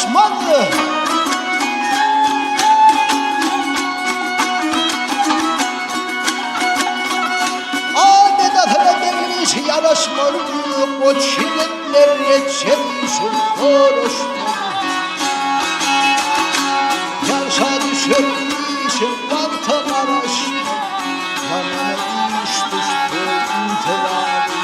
Osmanlı. Yanaşmalı o çilemler geçermişim konuşmalı. Yarşa düşermişim vanta araşmalı. Yanına iş düştü intiharım.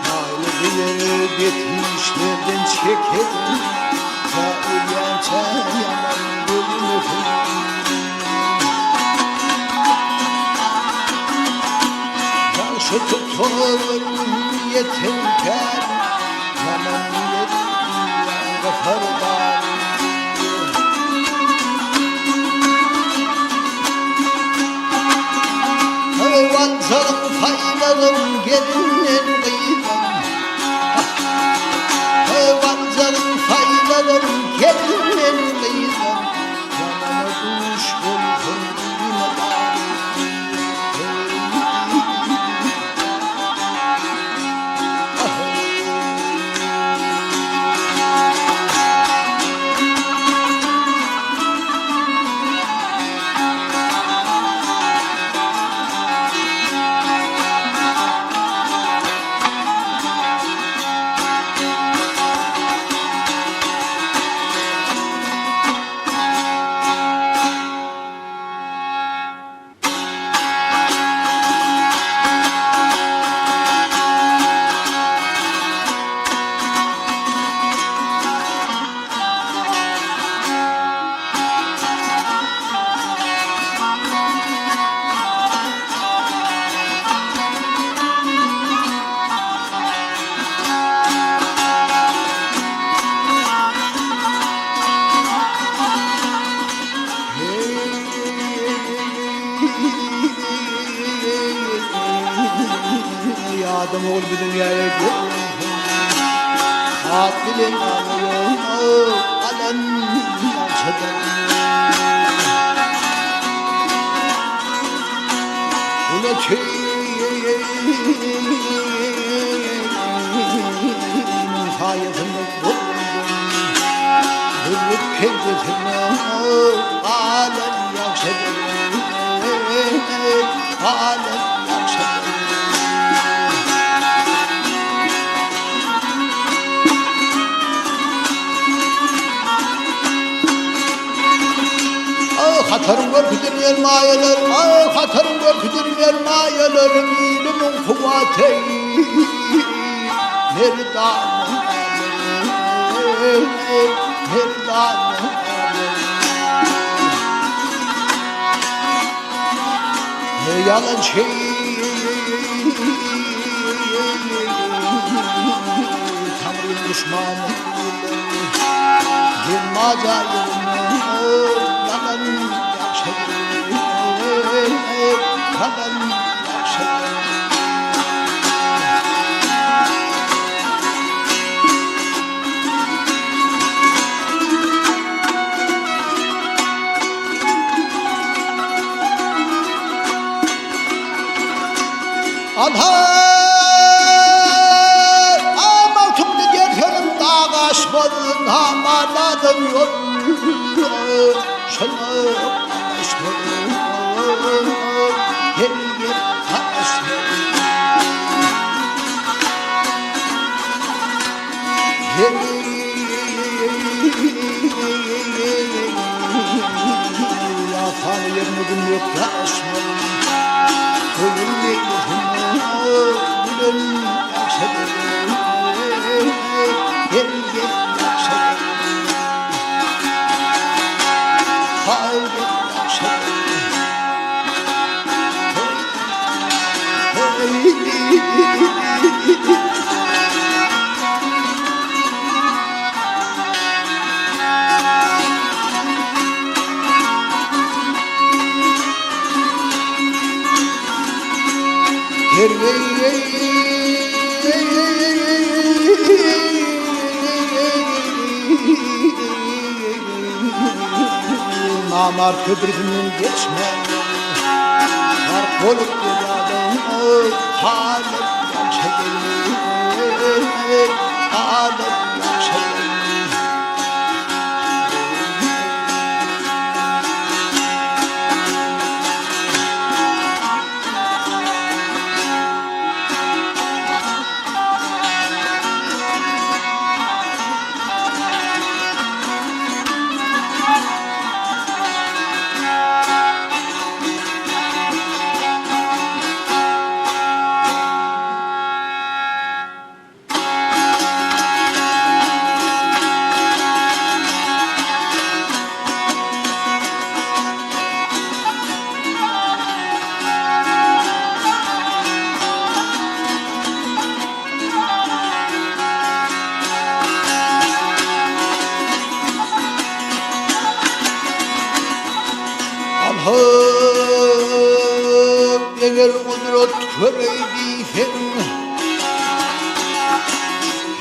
Naile bir yere bitmişlerden çekerim. Ta uyanca yaman gülmüşüm. Şu tutur yetimken yaman yetim kafardan. Hayvancalım faylalım gelinin kıyıdan. Hayvancalım faylalım gelinin kıyıdan. Yanına kuş buldum yine. Adam ol bir dünyaya gel. Hakkılın anıyor alan yaşadan. Ula şeyinin sayesinde buldum. Bulduk kendisine alan yaşadan. Alan yaşadan. Hatarım görküdür yermayeler, ay hatarım görküdür yermayeler, bilimin kuvveti merdanım, merdanım. Ne yalan şey, Tanrı'nın düşmanı, girmaca yolunu, yalan. Kadın yakşadan. Anha amaltımda getirdim dağ aşmadın hamaladım yol şunu aşmadın her yer aşmadın yapan yerini gün yok aşmadın gönül gönül yaşadım gel yaşadım hayır yaşadım Namar köprüsünden geçme, harp olup geliyorum. halimden çekelim, halimden çekelim. Allah'ım eğer kudret köreydiysen,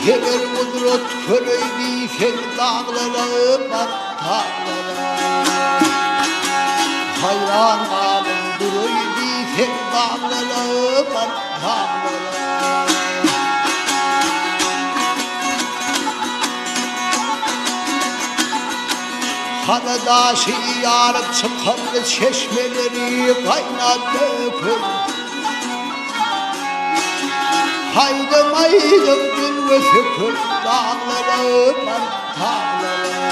eğer kudret köreydiysen dağlara bak dağlara. Hayran kalın duruydiysen dağlara bak dağlara. Hanadaşı yarıp çıkanlı çeşmeleri kaynat dökür. Haydım haydım gül ve şükür dağlara bak dağlara.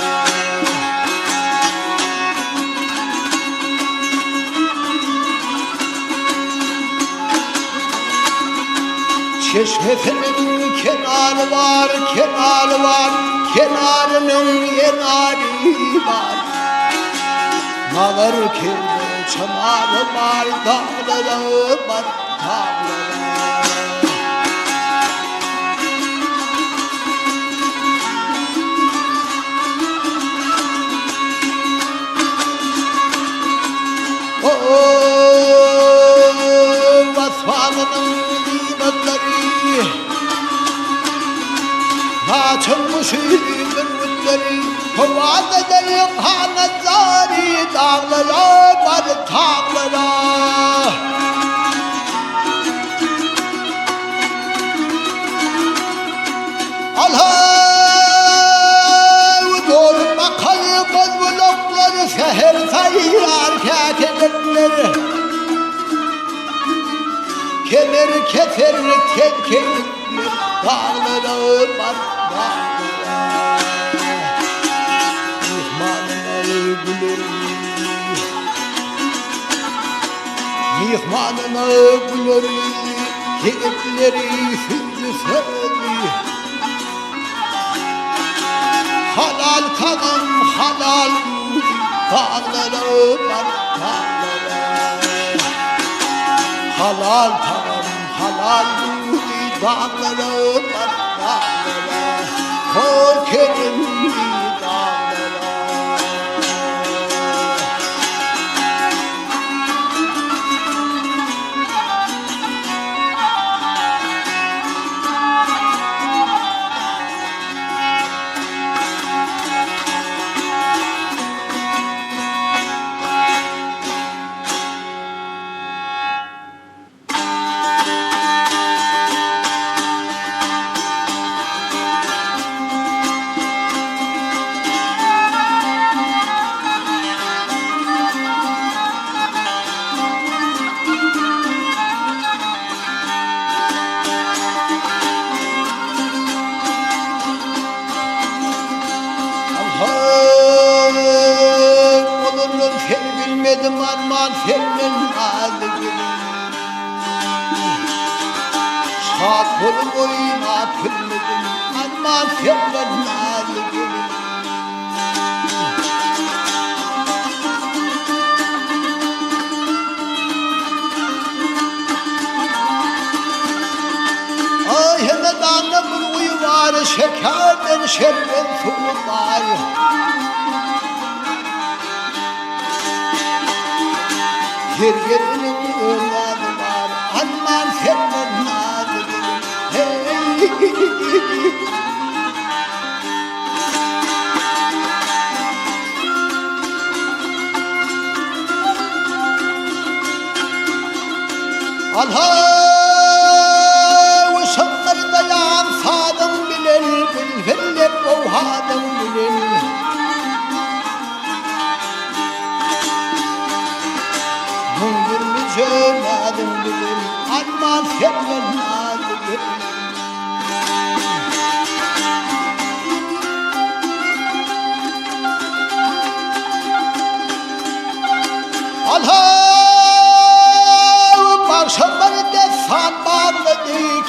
Çeşmesinin kenarı var, kenarı var, kenarının yenarı var. Nağır kirli çınarı var, dağlara var, dağlara. Vasfanının nimetleri, açılmış ümürleri, kovadede kanatları, dağlara var dağlara. Allah'u doğru bakayım bozbulukları, seher sayar kekelerleri. Kemer keser tenkelikler, dağlara var dağlara. Mihmanına gülerim, mihmanına gülerim, yiğitleri süzdü söyledi. Halal kanım halal, dağlara var dağlara. Halal kanım halal, dağlara var dağlara. Kor kerim dağlara. Bilmedim armağan senin adı gülüm. Sağ kolum oyuna tülmedim armağan senin adı gülüm. Ay hele dağda bir uyu var, şekerden şerbet suyu var. Yer yerinin evladı var, aman senin adı gülüm. Hey. Allah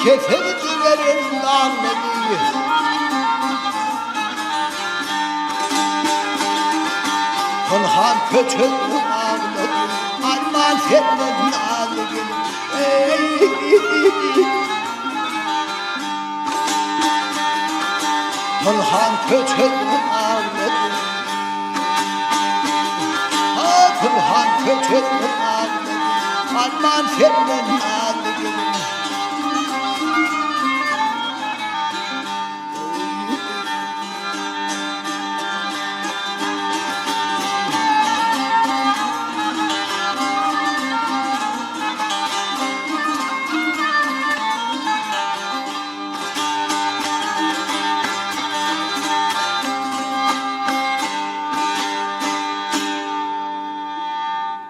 keferdi verir namedi. Kılhan kötü ağladı, arman senden ağladı. Kılhan kötü ağladı, Kılhan kötü ağladı, arman senden ağladı.